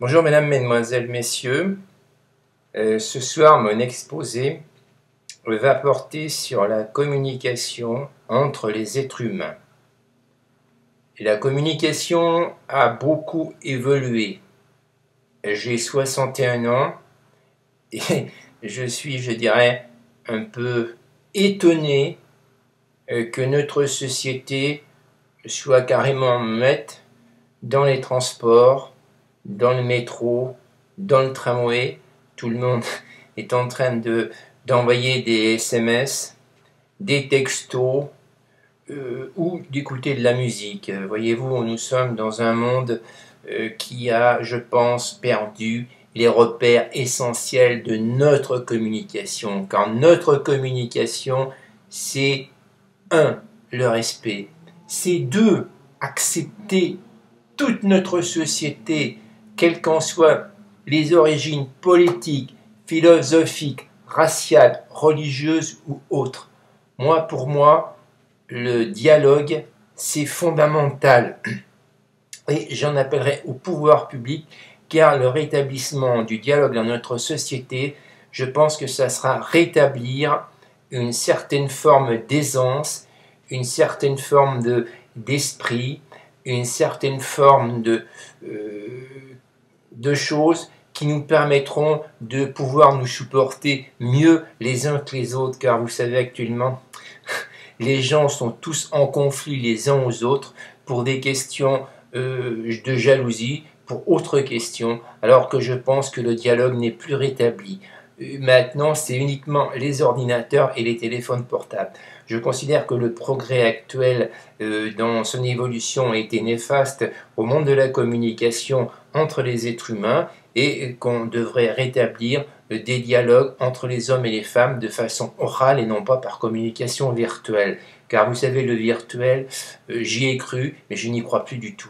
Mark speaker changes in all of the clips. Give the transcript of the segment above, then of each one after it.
Speaker 1: Bonjour mesdames, mesdemoiselles, messieurs. Ce soir, mon exposé va porter sur la communication entre les êtres humains. Et la communication a beaucoup évolué. J'ai 61 ans et je suis, je dirais, un peu étonné que notre société soit carrément muette dans les transports, dans le métro, dans le tramway. Tout le monde est en train d'envoyer des SMS, des textos ou d'écouter de la musique. Voyez-vous, nous sommes dans un monde qui a, je pense, perdu les repères essentiels de notre communication. Car notre communication, c'est 1. Le respect. C'est 2. Accepter toute notre société, quelles qu'en soient les origines politiques, philosophiques, raciales, religieuses ou autres. Pour moi, le dialogue, c'est fondamental. Et j'en appellerai au pouvoir public, car le rétablissement du dialogue dans notre société, je pense que ça sera rétablir une certaine forme d'aisance, une certaine forme d'esprit, une certaine forme de choses qui nous permettront de pouvoir nous supporter mieux les uns que les autres, car vous savez actuellement, les gens sont tous en conflit les uns aux autres pour des questions de jalousie, pour autres questions, alors que je pense que le dialogue n'est plus rétabli. Maintenant, c'est uniquement les ordinateurs et les téléphones portables. Je considère que le progrès actuel dans son évolution a été néfaste au monde de la communication entre les êtres humains et qu'on devrait rétablir des dialogues entre les hommes et les femmes de façon orale et non pas par communication virtuelle. Car vous savez, le virtuel, j'y ai cru, mais je n'y crois plus du tout.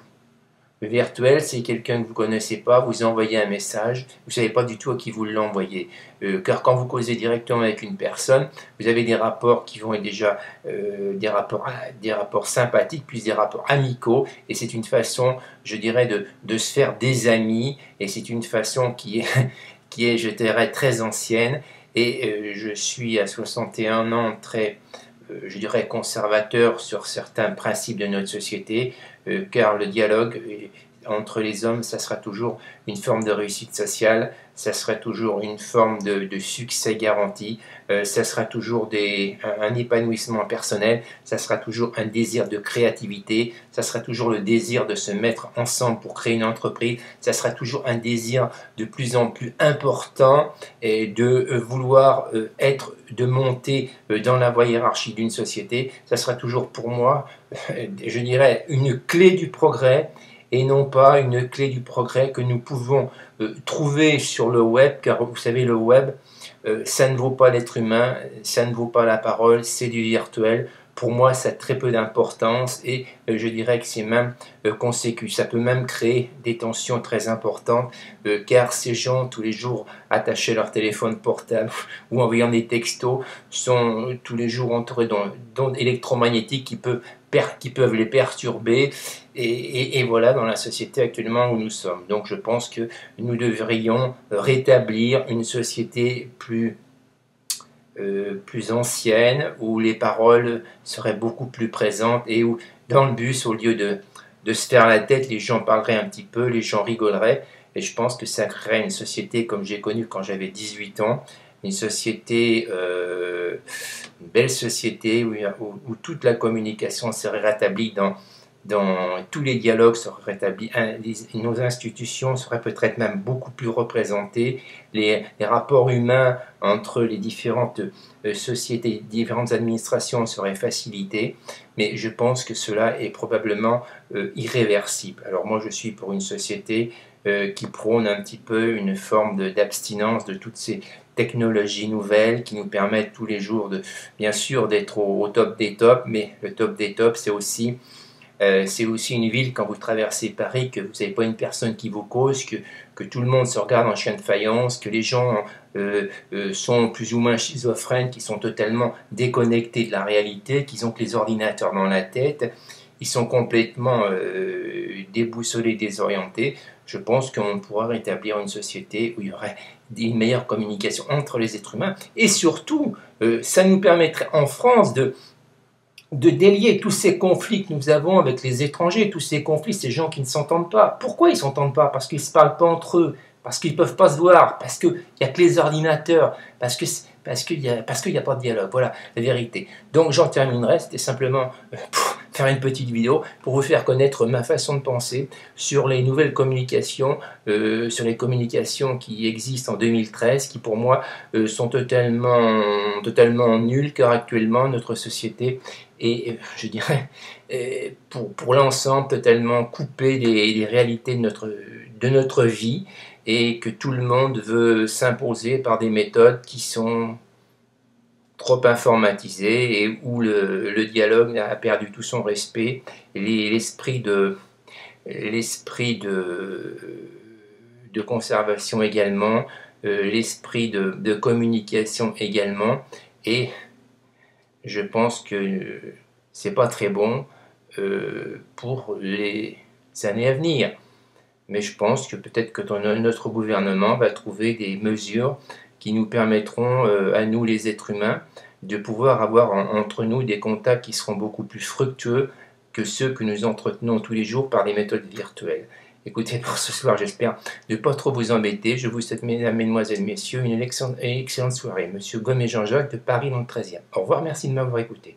Speaker 1: Le virtuel, c'est quelqu'un que vous ne connaissez pas, vous envoyez un message, vous ne savez pas du tout à qui vous l'envoyez. Car quand vous causez directement avec une personne, vous avez des rapports qui vont être déjà des rapports sympathiques, puis des rapports amicaux, et c'est une façon, je dirais, de se faire des amis, et c'est une façon qui est, je dirais, très ancienne, et je suis à 61 ans très, je dirais, conservateur sur certains principes de notre société, car le dialogue entre les hommes, ça sera toujours une forme de réussite sociale, ça sera toujours une forme de succès garanti, ça sera toujours un épanouissement personnel, ça sera toujours un désir de créativité, ça sera toujours le désir de se mettre ensemble pour créer une entreprise, ça sera toujours un désir de plus en plus important et de vouloir de monter dans la voie hiérarchique d'une société, ça sera toujours pour moi, je dirais, une clé du progrès et non pas une clé du progrès que nous pouvons trouver sur le web, car vous savez, le web, ça ne vaut pas l'être humain, ça ne vaut pas la parole, c'est du virtuel. Pour moi, ça a très peu d'importance et je dirais que c'est même consécutif. Ça peut même créer des tensions très importantes car ces gens, tous les jours, attachés à leur téléphone portable ou envoyant des textos, sont tous les jours entourés d'ondes électromagnétiques qui peuvent les perturber et voilà dans la société actuellement où nous sommes. Donc je pense que nous devrions rétablir une société plus ancienne, où les paroles seraient beaucoup plus présentes et où dans le bus, au lieu de se faire la tête, les gens parleraient un petit peu, les gens rigoleraient. Et je pense que ça créerait une société comme j'ai connu quand j'avais 18 ans, une société, une belle société où toute la communication serait rétablie tous les dialogues seraient rétablis, nos institutions seraient peut-être même beaucoup plus représentées, les rapports humains entre les différentes sociétés, différentes administrations seraient facilités, mais je pense que cela est probablement irréversible. Alors moi je suis pour une société qui prône un petit peu une forme d'abstinence de toutes ces technologies nouvelles qui nous permettent tous les jours bien sûr d'être au top des tops, mais le top des tops c'est aussi une ville, quand vous traversez Paris, que vous n'avez pas une personne qui vous cause, que tout le monde se regarde en chien de faïence, que les gens sont plus ou moins schizophrènes, qui sont totalement déconnectés de la réalité, qu'ils ont que les ordinateurs dans la tête. ils sont complètement déboussolés, désorientés. Je pense qu'on pourra rétablir une société où il y aurait une meilleure communication entre les êtres humains. Et surtout, ça nous permettrait en France de délier tous ces conflits que nous avons avec les étrangers, tous ces conflits, ces gens qui ne s'entendent pas. Pourquoi ils ne s'entendent pas? Parce qu'ils ne se parlent pas entre eux, parce qu'ils ne peuvent pas se voir, parce qu'il n'y a que les ordinateurs, parce qu'il n'y a pas de dialogue. Voilà la vérité. Donc j'en terminerai, c'était simplement pour faire une petite vidéo pour vous faire connaître ma façon de penser sur les nouvelles communications, sur les communications qui existent en 2013, qui pour moi sont totalement nulles, car actuellement notre société est, je dirais, pour l'ensemble, totalement coupée des réalités de notre vie, et que tout le monde veut s'imposer par des méthodes qui sont trop informatisées et où le dialogue a perdu tout son respect, l'esprit de conservation également, l'esprit de communication également, et je pense que c'est pas très bon pour les années à venir. Mais je pense que peut-être que notre gouvernement va trouver des mesures qui nous permettront, à nous les êtres humains, de pouvoir avoir entre nous des contacts qui seront beaucoup plus fructueux que ceux que nous entretenons tous les jours par des méthodes virtuelles. Écoutez, pour ce soir, j'espère ne pas trop vous embêter. Je vous souhaite, mesdames, mesdemoiselles, messieurs, une excellente soirée. Monsieur Gomme et Jean-Jacques de Paris dans le 13e. Au revoir, merci de m'avoir écouté.